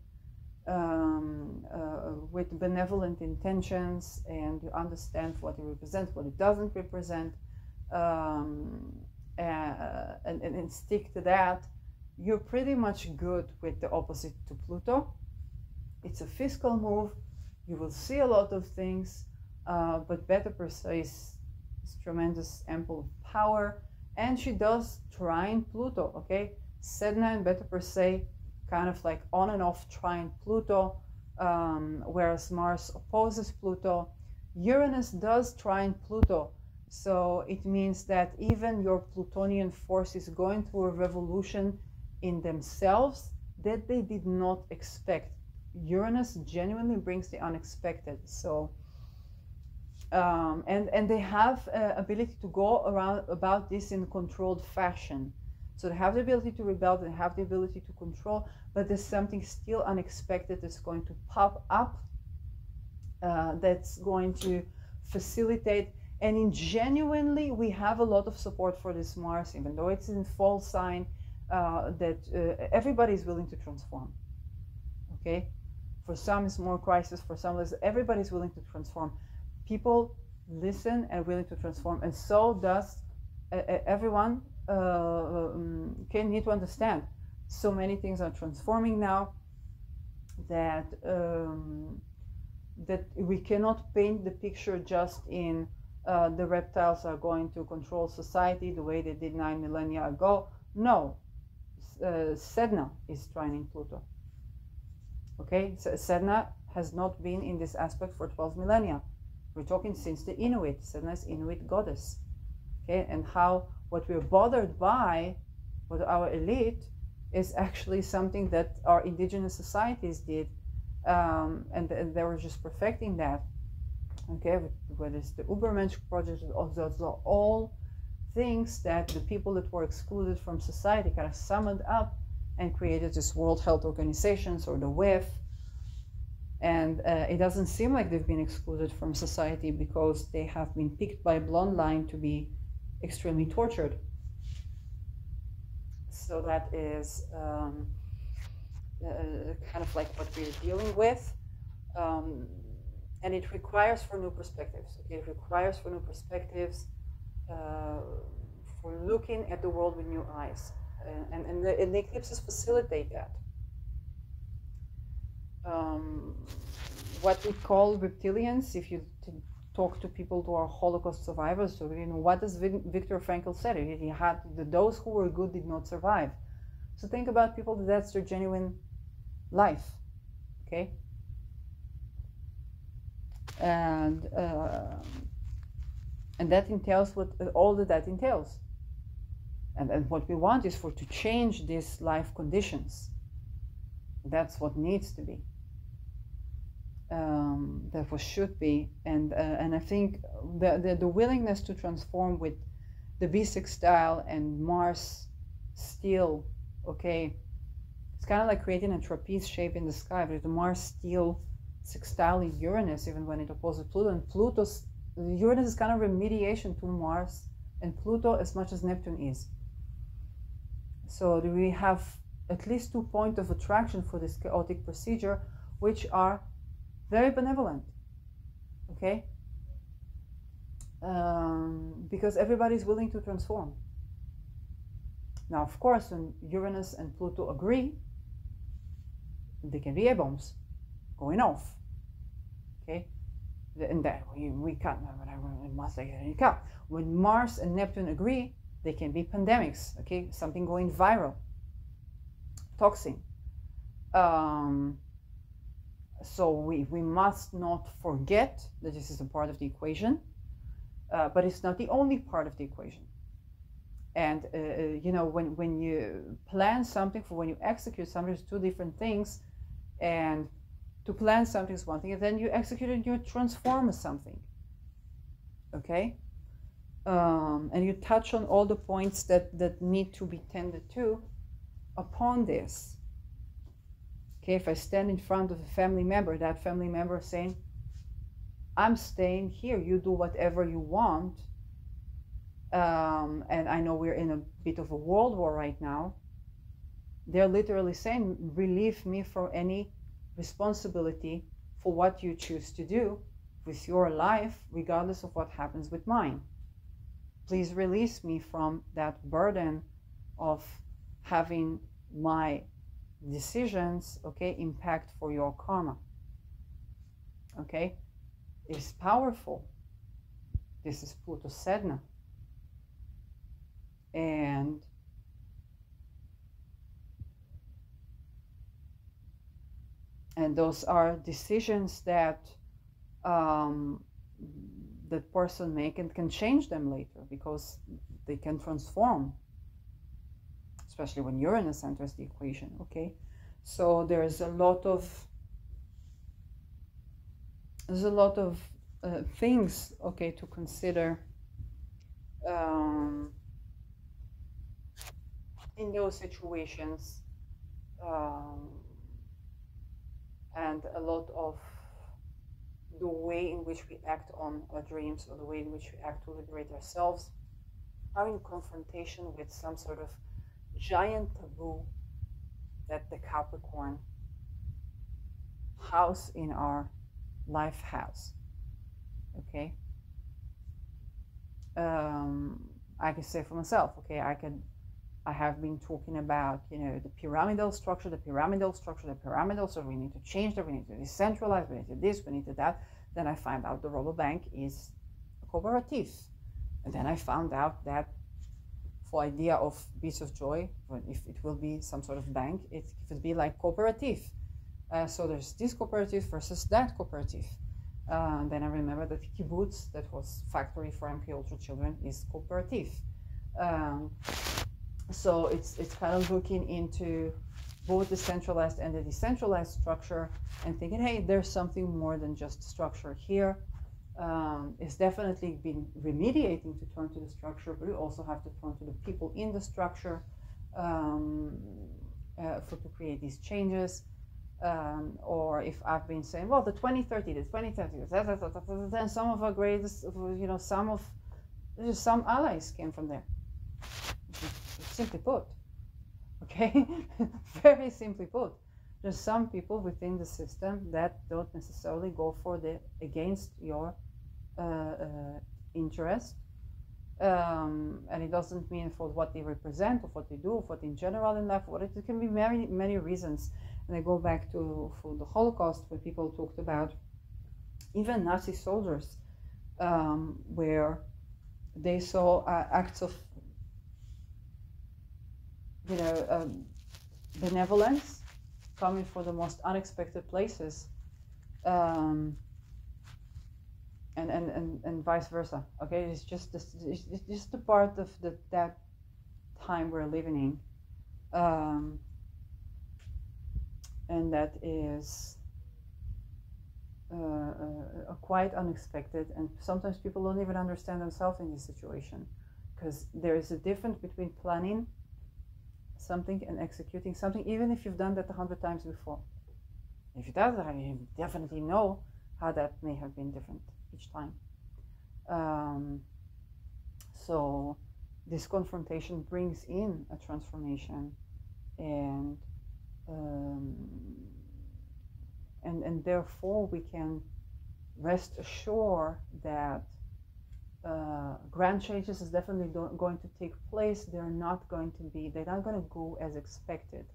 with benevolent intentions, and you understand what it represents, what it doesn't represent, and stick to that, you're pretty much good with the opposite to Pluto. It's a fiscal move. You will see a lot of things, but Beta Persei is tremendous, ample power, and she does trine Pluto. Okay, Sedna and Beta Persei kind of like on and off trine Pluto, whereas Mars opposes Pluto. Uranus does trine Pluto, so it means that even your Plutonian force is going through a revolution in themselves that they did not expect. Uranus genuinely brings the unexpected. So, and they have ability to go around about this in a controlled fashion. So they have the ability to rebel, they have the ability to control, but there's something still unexpected that's going to pop up, that's going to facilitate. And in genuinely, we have a lot of support for this Mars, even though it's in fall sign, that everybody is willing to transform. Okay, for some it's more crisis, for some less. Everybody's willing to transform. People listen and willing to transform, and so does everyone. Can need to understand. So many things are transforming now that that we cannot paint the picture just in the reptiles are going to control society the way they did 9 millennia ago. No, Sedna is trining Pluto. Okay, so Sedna has not been in this aspect for 12 millennia. We're talking since the Inuit. Sedna is Inuit goddess. Okay, and how what we're bothered by with our elite is actually something that our indigenous societies did, and they were just perfecting that. Okay, whether it's the Ubermensch project, those are all things that the people that were excluded from society kind of summoned up and created this World Health Organizations or the WEF. And it doesn't seem like they've been excluded from society because they have been picked by bloodline to be extremely tortured. So that is kind of like what we're dealing with. And it requires for new perspectives. Okay? It requires for new perspectives, for looking at the world with new eyes. And the eclipses facilitate that. What we call reptilians, if you talk to people who are Holocaust survivors, so you know, what does Viktor Frankl said? He had those who were good did not survive. So think about people that's their genuine life, okay? And that entails what all that entails. And what we want is to change these life conditions. That's what needs to be. That what should be, and I think the willingness to transform with the B-sextile and Mars still, okay, it's kind of like creating a trapeze shape in the sky. But the Mars still sextile Uranus, even when it opposes Pluto, and Uranus is kind of a mediation to Mars and Pluto as much as Neptune is. So we have at least 2 points of attraction for this chaotic procedure, which are very benevolent, okay? Because everybody's willing to transform. Now, of course, when Uranus and Pluto agree, there can be A-bombs going off, okay? And that we can't, when Mars and Neptune agree, they can be pandemics, okay? Something going viral, toxin. So we must not forget that this is a part of the equation. but it's not the only part of the equation. And you know, when you plan something, for when you execute something, there's two different things. And to plan something is one thing, and then you execute it and you transform something. Okay? And you touch on all the points that need to be tended to upon this. Okay, if I stand in front of a family member, that family member saying, I'm staying here, you do whatever you want. And I know we're in a bit of a world war right now. They're literally saying, relieve me from any responsibility for what you choose to do with your life, regardless of what happens with mine. Please release me from that burden of having my decisions, okay, impact for your karma. Okay, it's powerful. This is Pluto Sedna. And those are decisions that the person make and can change them later, because they can transform, especially when Uranus enters the equation. Okay, so there's a lot of things, okay, to consider in those situations, and a lot of the way in which we act on our dreams, or the way in which we act to liberate ourselves, are in confrontation with some sort of giant taboo that the Capricorn house in our life has. Okay, I can say for myself, okay, I have been talking about, you know, the pyramidal structure, we need to change that, we need to decentralize, we need to this, we need to that. Then I find out the Rabobank is a cooperative. And then I found out that for idea of Beats of Joy, if it will be some sort of bank, it would be like cooperative. So there's this cooperative versus that cooperative. Then I remember that kibbutz, that was factory for MK Ultra children, is cooperative. So it's kind of looking into both the centralized and the decentralized structure and thinking, hey, there's something more than just structure here. It's definitely been remediating to turn to the structure, but we also have to turn to the people in the structure to create these changes. Or if I've been saying, well, the 2030, then some of our greatest, you know, some allies came from there. Simply put, okay, very simply put, there's some people within the system that don't necessarily go for against your interest, and it doesn't mean for what they represent, or what they do, or what in general in life. What it can be many reasons. And I go back to for the Holocaust, where people talked about even Nazi soldiers, where they saw acts of, you know, benevolence coming from the most unexpected places, and vice versa. Okay, it's just a part of that time we're living in, and that is quite unexpected. And sometimes people don't even understand themselves in this situation, because there is a difference between planning something and executing something, even if you've done that 100 times before. If you do that, you definitely know how that may have been different each time. So this confrontation brings in a transformation, and therefore we can rest assured that grand changes is definitely going to take place. They're not going to go as expected.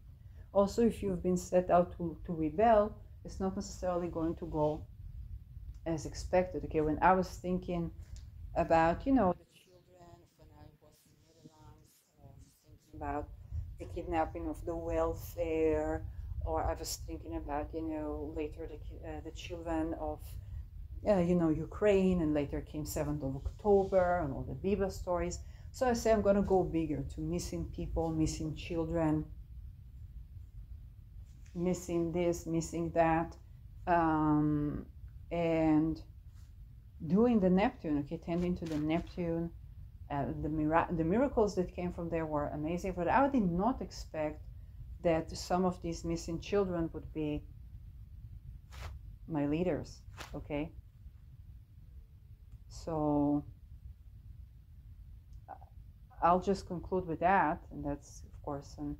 Also, if you've been set out to rebel, it's not necessarily going to go as expected. Okay, when I was thinking about, you know, the children, when I was in the Netherlands, thinking about the kidnapping of the welfare, or I was thinking about, you know, later the children of Ukraine, and later came 7th of October and all the Biba stories. So I say I'm going to go bigger to missing people, missing children, missing this, missing that, and doing the Neptune, okay, tending to the Neptune. The miracles that came from there were amazing, but I did not expect that some of these missing children would be my leaders, okay? So I'll just conclude with that, and that's, of course, an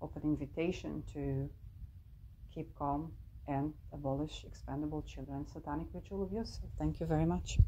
open invitation to keep calm and abolish expendable children satanic ritual abuse. So thank you very much.